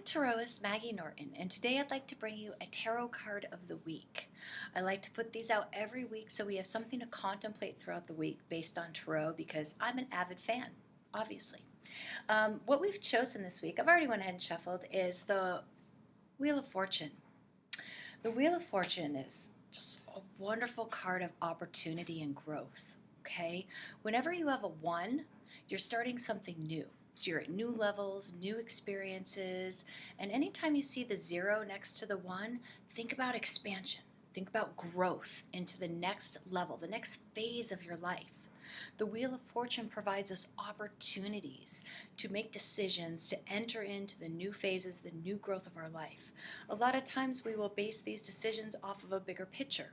Tarotist Maggie Norton, and today I'd like to bring you a tarot card of the week. I like to put these out every week so we have something to contemplate throughout the week based on tarot because I'm an avid fan, obviously. What we've chosen this week, I've already went ahead and shuffled, is the Wheel of Fortune. The Wheel of Fortune is just a wonderful card of opportunity and growth, okay? Whenever you have a 1, you're starting something new. So you're at new levels, new experiences, and anytime you see the 0 next to the 1, think about expansion. Think about growth into the next level, the next phase of your life. The Wheel of Fortune provides us opportunities to make decisions, to enter into the new phases, the new growth of our life. A lot of times we will base these decisions off of a bigger picture.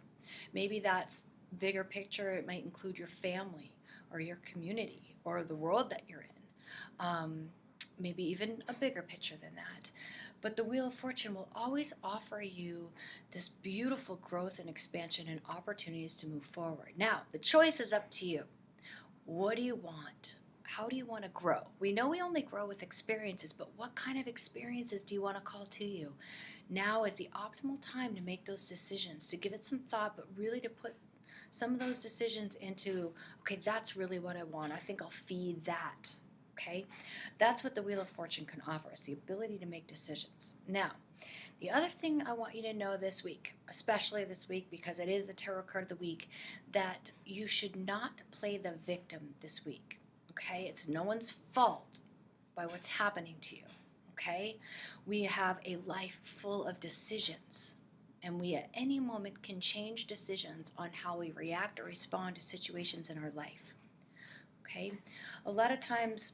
Maybe that's bigger picture, it might include your family or your community or the world that you're in. Maybe even a bigger picture than that. But the Wheel of Fortune will always offer you this beautiful growth and expansion and opportunities to move forward. Now, the choice is up to you. What do you want? How do you want to grow? We know we only grow with experiences, but what kind of experiences do you want to call to you? Now is the optimal time to make those decisions, to give it some thought, but really to put some of those decisions into, okay, that's really what I want. I think I'll feed that. Okay, that's what the Wheel of Fortune can offer us, the ability to make decisions. Now, the other thing I want you to know this week, especially this week because it is the tarot card of the week, that you should not play the victim this week. Okay, it's no one's fault by what's happening to you. Okay, we have a life full of decisions, and we at any moment can change decisions on how we react or respond to situations in our life. Okay, a lot of times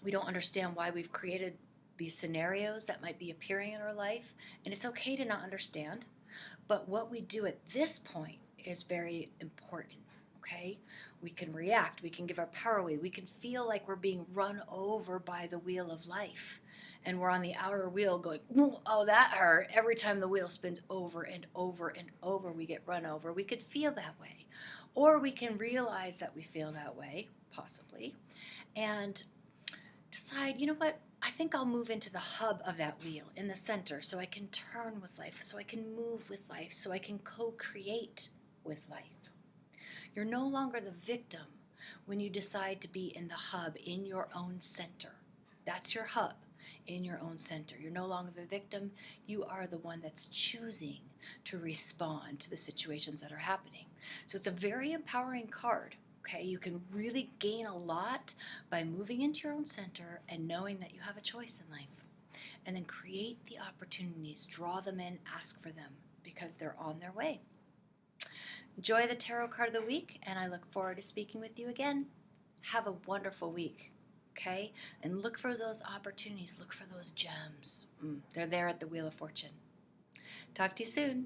we don't understand why we've created these scenarios that might be appearing in our life, and it's okay to not understand, but what we do at this point is very important, okay? We can react, we can give our power away, we can feel like we're being run over by the wheel of life, and we're on the outer wheel going, oh, that hurt. Every time the wheel spins over and over and over, we get run over. We could feel that way, or we can realize that we feel that way, possibly, and decide, you know what, I think I'll move into the hub of that wheel in the center so I can turn with life, so I can move with life, so I can co-create with life. You're no longer the victim when you decide to be in the hub, in your own center. That's your hub, in your own center. You're no longer the victim. You are the one that's choosing to respond to the situations that are happening. So it's a very empowering card. Okay, you can really gain a lot by moving into your own center and knowing that you have a choice in life. And then create the opportunities, draw them in, ask for them because they're on their way. Enjoy the tarot card of the week, and I look forward to speaking with you again. Have a wonderful week, okay? And look for those opportunities, look for those gems. They're there at the Wheel of Fortune. Talk to you soon.